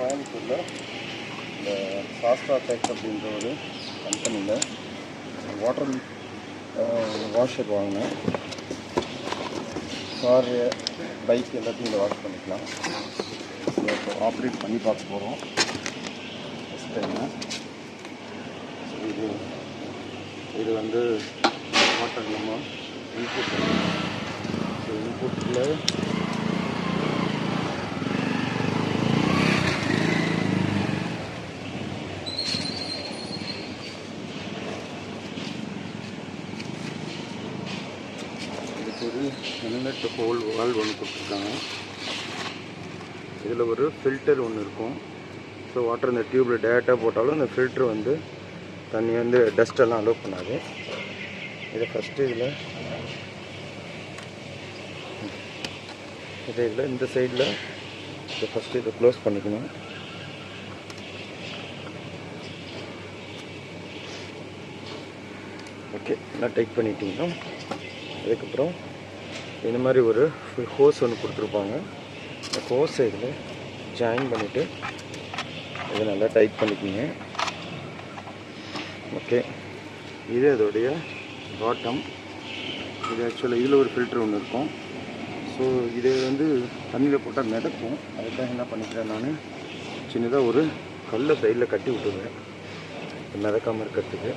கோயம்புத்தூரில் இந்த சாஸ்ட்ரா டெக் அப்படின்ற ஒரு கம்பெனியில் வாட்டர் வாஷர் வாங்கினேன். கார், பைக் எல்லாத்தையும் இதை வாஷ் பண்ணிக்கலாம். இப்போ ஆப்ரேட் பண்ணி பார்க்க போகிறோம் ஃபஸ்ட் டைமு. இது வந்து வாட்டர் நம்ம இன்புட் இன்புட்டில் ஒரு இன்லெட் ஹோல் வால்வ் ஒன்று கொடுத்துருக்காங்க. இதில் ஒரு ஃபில்டர் ஒன்று இருக்கும். ஸோ வாட்டர் இந்த டியூப்பில் டேரெக்டாக போட்டாலும் இந்த ஃபில்ட்ரு வந்து தண்ணி வந்து டஸ்ட்டெல்லாம் அலோவ் பண்ணாது. இதை ஃபஸ்ட்டு இதில் இந்த சைடில் இதை ஃபஸ்ட்டு இதை க்ளோஸ் பண்ணிக்கணும். ஓகே, எல்லாம் டைட் பண்ணிட்டீங்கன்னா அதுக்கப்புறம் இந்த மாதிரி ஒரு ஹோஸ் ஒன்று கொடுத்துருப்பாங்க. இந்த ஹோஸை இதில் ஜாயின் பண்ணிவிட்டு இதை நல்லா டைட் பண்ணிக்கிங்க. ஓகே, இது அதோடைய பாட்டம். இது ஆக்சுவலாக இதில் ஒரு ஃபில்ட்ரு ஒன்று இருக்கும். ஸோ இது வந்து தண்ணியில் போட்டால் மிதக்கும். அதுக்காக என்ன பண்ணிக்கிறேன், நான் சின்னதாக ஒரு கல்லை சைடில் கட்டி விட்டுருவேன் மிதக்காமல் இருக்கிறதுக்கு.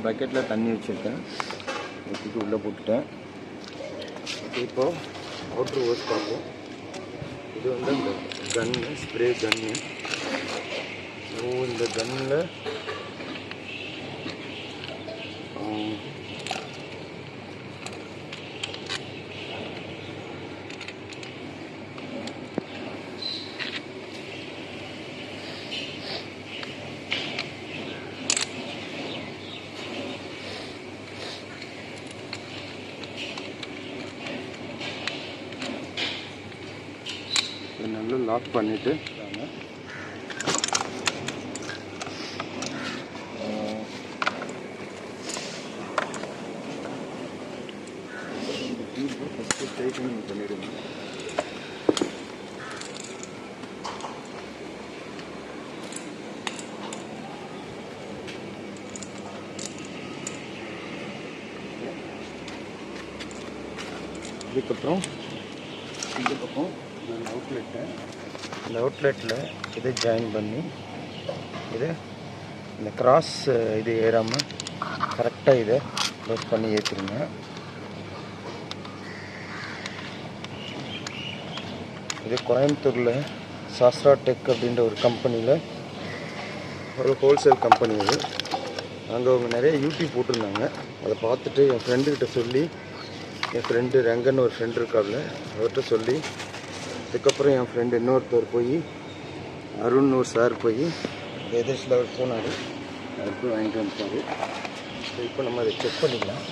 பக்கெட்டில் தண்ணி வச்சுருக்கேன், ஊற்றிட்டு உள்ளே போட்டுட்டேன். இப்போ அவுட்ரு ஹோஸ் பார்ப்போம். இது வந்து இந்த கன்னு, ஸ்ப்ரே கன்னு. ஸோ இந்த கன்னில் நல்லா லாக் பண்ணிவிட்டு ஃபஸ்ட்டு டைட்னிங் பண்ணிவிடுங்க. இதுக்கப்புறம் இந்த பக்கம் இந்த அவுட்லெட்டில் இதை ஜாயின் பண்ணி இது இந்த கிராஸ் இது ஏறாமல் கரெக்டாக இதை க்ளோஸ் பண்ணி ஏற்றிடுங்க. இது கோயம்புத்தூரில் சாஸ்ட்ரா டெக் அப்படின்ற ஒரு கம்பெனியில் ஒரு ஹோல்சேல் கம்பெனி. இது அங்கே அவங்க நிறைய யூடியூப் போட்டிருந்தாங்க. அதை பார்த்துட்டு என் ஃப்ரெண்டுக்கிட்ட சொல்லி, என் ஃப்ரெண்டு ரங்கன்னு ஒரு ஃப்ரெண்டு இருக்காப்புல, அவர்கிட்ட சொல்லி, அதுக்கப்புறம் என் ஃப்ரெண்டு இன்னொருத்தர் போய் அருண் ஒரு சார் போய் எதிர்ச்சில் அவர் போனார், அவர் போய் வாங்கிட்டு வந்துட்டார். ஸோ இப்போ நம்ம அதை செக் பண்ணிக்கலாம்.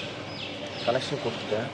கனெக்ஷன் கொடுத்துட்டேன்.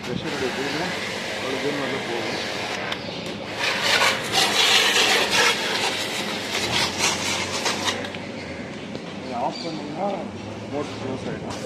ப்ரெஷருடைய தூரம் அவ்வளோ தூரம் நல்லா போகும். நீங்கள் ஆஃப் பண்ணிங்கன்னா மோட்டர் க்ளோஸ் ஆகிடும்.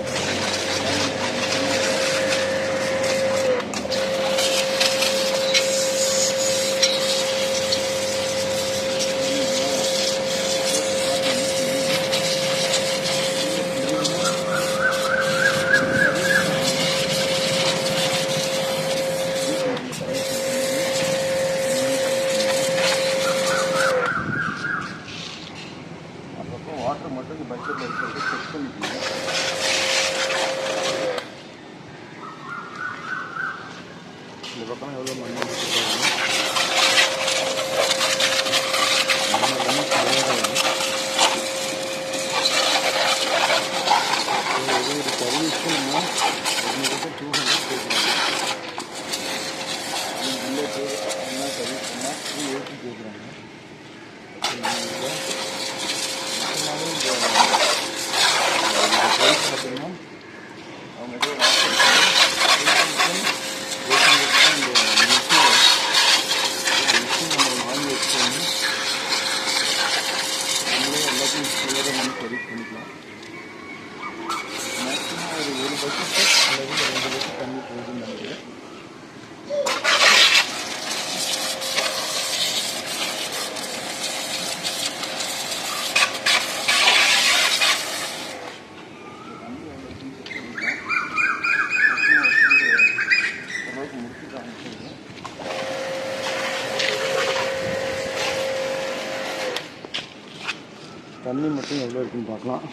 வாட்டர் மட்டும் இந்த பக்கெட்டில் இருக்கிறது செக் பண்ணிக்கணும். இந்த பக்கம் எவ்வளோ மண் வச்சுருக்காங்க. ஒரு சர்வீஸ்க்கு நம்ம 200 கேட்குறாங்க. உள்ளே போய் என்ன சர்வீஸ் பண்ணால் 280 கேட்குறாங்க. இந்த ப்ரைஸ் பார்த்தீங்கன்னா அவங்க ஏதோ மிஷின் நம்ம வாங்கி வச்சுக்கோங்க. நம்மளே எல்லாத்தையும் கிளியராக நம்ம சர்வீஸ் பண்ணிக்கலாம். மேக்ஸிமம் ஒரு பக்கெட் அல்லது 2 பக்கெட் தண்ணி போகுதுன்னு நினைக்கிறேன். தண்ணி மட்டும் எவ்வளோ இருக்குன்னு பார்க்கலாம்.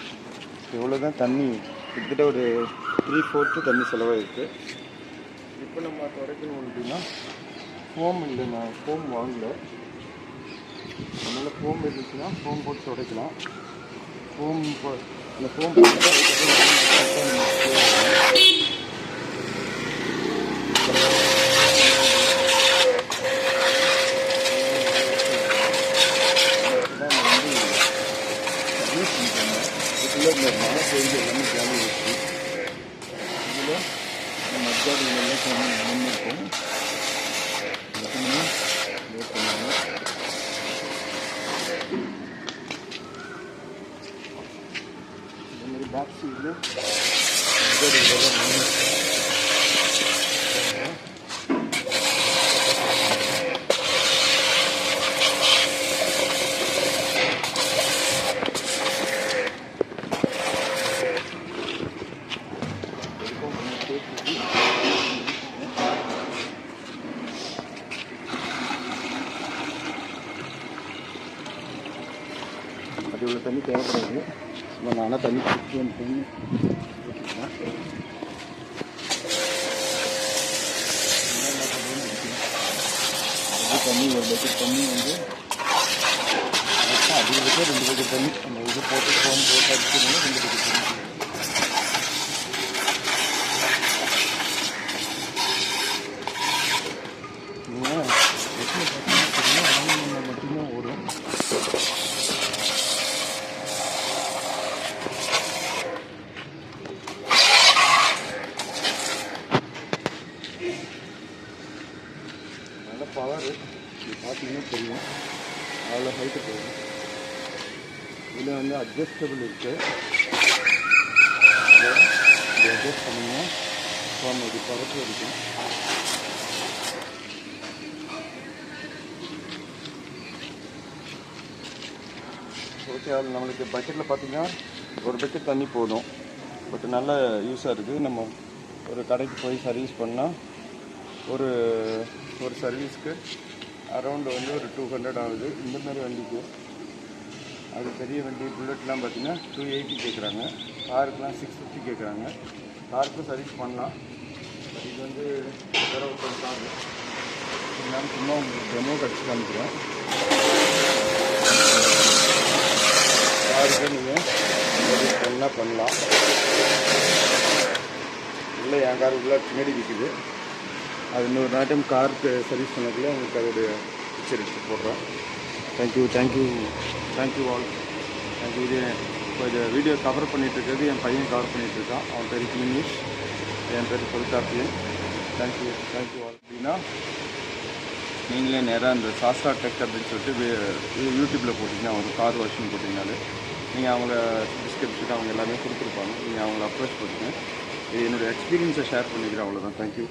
எவ்வளோ தான் தண்ணி, கிட்டத்தட்ட ஒரு 3/4 தண்ணி செலவாயிருக்கு. இப்போ நம்ம துடைக்கணும் அப்படின்னா ஃபோம் இல்லை, நான் ஃபோம் வாங்கலை. அதனால் ஃபோம் இருந்துச்சுன்னா ஃபோம் போட்டு துடைக்கலாம். அந்த ஃபோம் போட்டு இதுக்குள்ளே இந்த மழை பெய்து எல்லாமே ஜாலி வச்சு இதில் மஜ்ஜாடிகளெல்லாம் நின்றுருக்கோம். பண்ணுவோம். இந்த மாதிரி பேக் சைடில் மஜ்ஜாடிகளெல்லாம் நின்று அது இவ்வளோ தண்ணி தேவைப்படாது. சும்மா நானாக தண்ணி குடிச்சு தண்ணி அது தண்ணி ஒரு பக்கெட் தண்ணி வந்து அதிகபட்சம் 2 பக்கெட் தண்ணி நம்ம இது போட்டு ஃபோன் போட்டு அடிச்சுருந்தோம். 2 பக்கெட் தண்ணி நீங்கள் எப்படி பார்த்தீங்கன்னா தெரியும். மட்டும்தான் ஓடும். நல்ல பவர் இது பார்த்தீங்கன்னா தெரியும். அவ்வளோ ஹைட்டு போகும். இதில் வந்து அட்ஜஸ்டபிள் இருக்குது. இதை அட்ஜஸ்ட் பண்ணிங்கன்னா ஃபார்ம் இது பறக்க இருக்கும். ஓகே, அது நம்மளுக்கு பக்கெட்டில் பார்த்திங்கன்னா ஒரு பக்கெட் தண்ணி போதும். பட் நல்ல யூஸாக இருக்குது. நம்ம ஒரு கடைக்கு போய் சர்வீஸ் பண்ணால் ஒரு சர்வீஸ்க்கு அரௌண்டு வந்து ஒரு 200 ஆகுது. இந்த மாதிரி வண்டிக்கு அது பெரிய வண்டி புல்லட்லாம் பார்த்திங்கன்னா 280 கேட்குறாங்க. காருக்குலாம் 650 கேட்குறாங்க. காருக்கும் சர்வீஸ் பண்ணலாம். பட் இது வந்து ஒரு காரு நான் சும்மா உங்களுக்கு டெமோ கடிச்சு காமிக்கிறேன். காருக்கு நீங்கள் சர்வீஸ் பண்ணலாம். இல்லை என் கார் உள்ள பின்னாடி விற்குது. அது இன்னொரு நாட்டம் காருக்கு சர்வீஸ் பண்ணக்குள்ளே உங்களுக்கு அதோடைய பிக்சர் எடுத்து போடுறேன். Thank you all. தேங்க்யூ. இது இப்போ இதை வீடியோ கவர் பண்ணிகிட்ருக்கிறது என் பையன் கவர் பண்ணிகிட்ருக்கான். அவன் பேர் கிமினிஷ், என் பேர் சொல்லிட்டாப்பியன். Thank you all. அப்படின்னா நீங்களே நேராக இந்த சாஸ்ரா டெக் அப்படின்னு சொல்லிட்டு யூடியூப்பில் போட்டிங்கன்னா ஒரு கார் வாஷிங் போட்டிங்கனாலே நீங்கள் அவங்கள டிஸ்கிரிப்ஷன் அவங்க எல்லாமே கொடுத்துருப்பாங்க. நீங்கள் அவங்கள அப்ரோச் பண்ணுங்கள். இது என்னோடய எக்ஸ்பீரியன்ஸை ஷேர் பண்ணிக்கிறேன். அவ்வளோதான். தேங்க்யூ.